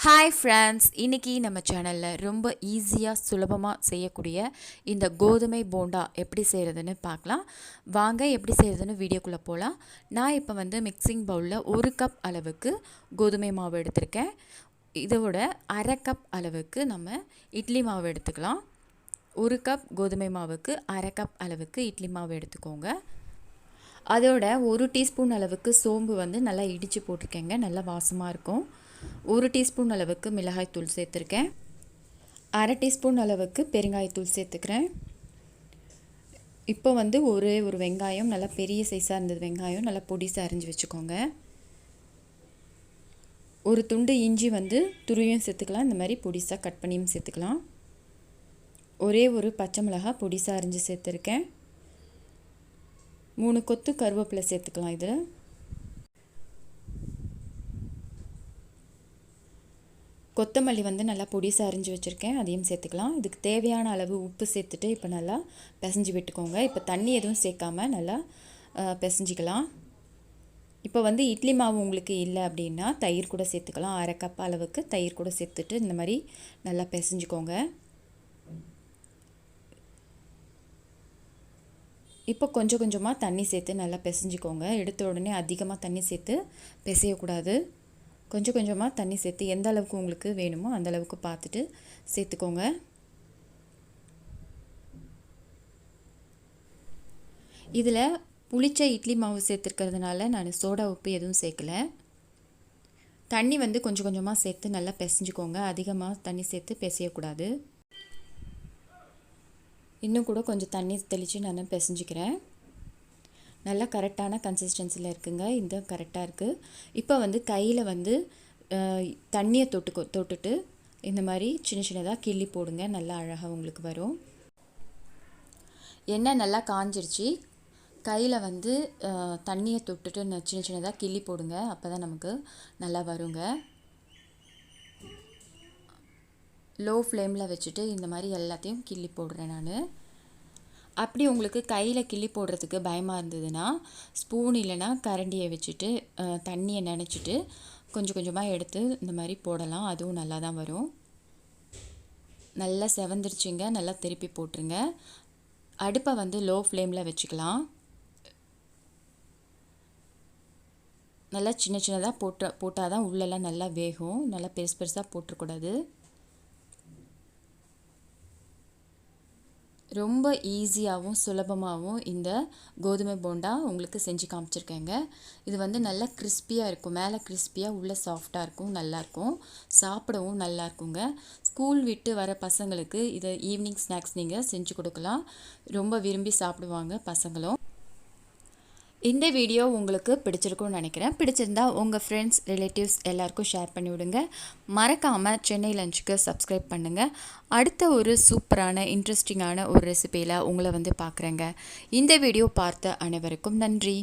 Hi friends, இன்றைக்கி நம்ம சேனலில் ரொம்ப ஈஸியாக சுலபமாக செய்யக்கூடிய இந்த கோதுமை போண்டா எப்படி செய்கிறதுன்னு பார்க்கலாம். வாங்க எப்படி செய்கிறதுன்னு வீடியோக்குள்ளே போகலாம். நான் இப்போ மிக்சிங் பவுலில் 1 கப் அளவுக்கு கோதுமை மாவு எடுத்திருக்கேன். இதோட அரை கப் அளவுக்கு நம்ம இட்லி மாவு எடுத்துக்கலாம். 1 கப் கோதுமை மாவுக்கு அரை கப் அளவுக்கு இட்லி மாவு எடுத்துக்கோங்க. அதோட 1 டீஸ்பூன் அளவுக்கு சோம்பு நல்லா இடித்து போட்டிருக்கேங்க, நல்லா வாசமாக இருக்கும். 1 டீஸ்பூன் அளவுக்கு மிளகாய்த்தூள் சேர்த்துருக்கேன். அரை டீஸ்பூன் அளவுக்கு பெருங்காயத்தூள் சேர்த்துக்கிறேன். இப்போ ஒரு வெங்காயம், நல்லா பெரிய சைஸாக இருந்தது வெங்காயம் நல்லா பொடிசாக அரிஞ்சு வச்சுக்கோங்க. ஒரு துண்டு இஞ்சி துருவியும் சேர்த்துக்கலாம், இந்த மாதிரி பொடிசாக கட் பண்ணியும் சேர்த்துக்கலாம். ஒரு பச்சை மிளகாய் பொடிசாக அரிஞ்சு சேர்த்துருக்கேன். 3 கொத்து கருவேப்பிலை சேர்த்துக்கலாம். இதில் கொத்தமல்லி நல்லா பொடிசாக அரிஞ்சு வச்சுருக்கேன், அதையும் சேர்த்துக்கலாம். இதுக்கு தேவையான அளவு உப்பு சேர்த்துட்டு இப்போ நல்லா பிசைஞ்சு விட்டுக்கோங்க. இப்போ தண்ணி எதுவும் சேர்க்காமல் நல்லா பிசைஞ்சிக்கலாம். இப்போ இட்லி மாவு உங்களுக்கு இல்லை அப்படின்னா தயிர் கூட சேர்த்துக்கலாம். அரை கப் அளவுக்கு தயிர் கூட சேர்த்துட்டு இந்த மாதிரி நல்லா பிசைஞ்சிக்கோங்க. இப்போ கொஞ்சம் கொஞ்சமாக தண்ணி சேர்த்து நல்லா பிசைஞ்சிக்கோங்க. எடுத்த உடனே அதிகமாக தண்ணி சேர்த்து பிசையக்கூடாது. கொஞ்சம் கொஞ்சமாக தண்ணி சேர்த்து எந்த அளவுக்கு உங்களுக்கு வேணுமோ அந்த அளவுக்கு பார்த்துட்டு சேர்த்துக்கோங்க. இதில் புளிச்ச இட்லி மாவு சேர்த்துருக்கிறதுனால நான் சோடா உப்பு எதுவும் சேர்க்கலை. தண்ணி கொஞ்சம் கொஞ்சமாக சேர்த்து நல்லா பிசைஞ்சிக்கோங்க. அதிகமாக தண்ணி சேர்த்து பிசையக்கூடாது. இன்னும் கூட கொஞ்சம் தண்ணி தெளித்து நான் பிசைஞ்சிக்கிறேன். நல்லா கரெக்டான கன்சிஸ்டன்சியில் இருக்குங்க, இந்த கரெக்டாக இருக்குது. இப்போ கையில் தண்ணியை தொட்டுட்டு இந்த மாதிரி சின்ன சின்னதாக கிள்ளி போடுங்க. நல்லா அழகாக உங்களுக்கு வரும். எண்ணெய் நல்லா காஞ்சிருச்சு. கையில் தண்ணியை தொட்டுட்டு சின்ன சின்னதாக கிள்ளி போடுங்க, அப்போ தான் நமக்கு நல்லா வருங்க. லோ ஃப்ளேமில் வச்சுட்டு இந்த மாதிரி எல்லாத்தையும் கிள்ளி போடுறேன் நான். அப்படி உங்களுக்கு கையில் கிள்ளி போடுறதுக்கு பயமாக இருந்ததுன்னா ஸ்பூன் இல்லைன்னா கரண்டியை வச்சுட்டு தண்ணியை நனைச்சிட்டு கொஞ்சம் கொஞ்சமாக எடுத்து இந்த மாதிரி போடலாம், அதுவும் நல்லா தான் வரும். நல்லா செவந்துருச்சுங்க, நல்லா திருப்பி போட்டுருங்க. அடுப்பை லோ ஃப்ளேமில் வச்சுக்கலாம். நல்லா சின்ன சின்னதாக போட்டால் தான் உள்ளெல்லாம் நல்லா வேகும். நல்லா பெருசு பெருசாக போட்டுறக்கூடாது. ரொம்ப ஈஸியாகவும் சுலபமாகவும் இந்த கோதுமை போண்டா உங்களுக்கு செஞ்சு காமிச்சிருக்கேங்க. இது நல்லா கிறிஸ்பியாக இருக்கும், மேலே கிறிஸ்பியாக உள்ளே சாஃப்டாக இருக்கும், நல்லாயிருக்கும், சாப்பிடவும் நல்லா இருக்குங்க. ஸ்கூல் விட்டு வர பசங்களுக்கு இதை ஈவினிங் ஸ்நாக்ஸ் நீங்கள் செஞ்சு கொடுக்கலாம், ரொம்ப விரும்பி சாப்பிடுவாங்க பசங்களும். இந்த வீடியோ உங்களுக்கு பிடிச்சிருக்கும்னு நினைக்கிறேன். பிடிச்சிருந்தா உங்கள் ஃப்ரெண்ட்ஸ் ரிலேட்டிவ்ஸ் எல்லாருக்கும் ஷேர் பண்ணி விடுங்க. மறக்காமல் சென்னை லஞ்சுக்கு சப்ஸ்கிரைப் பண்ணுங்கள். அடுத்த ஒரு சூப்பரான இன்ட்ரெஸ்டிங்கான ஒரு ரெசிபியில் உங்களை பார்க்குறேங்க. இந்த வீடியோ பார்த்த அனைவருக்கும் நன்றி.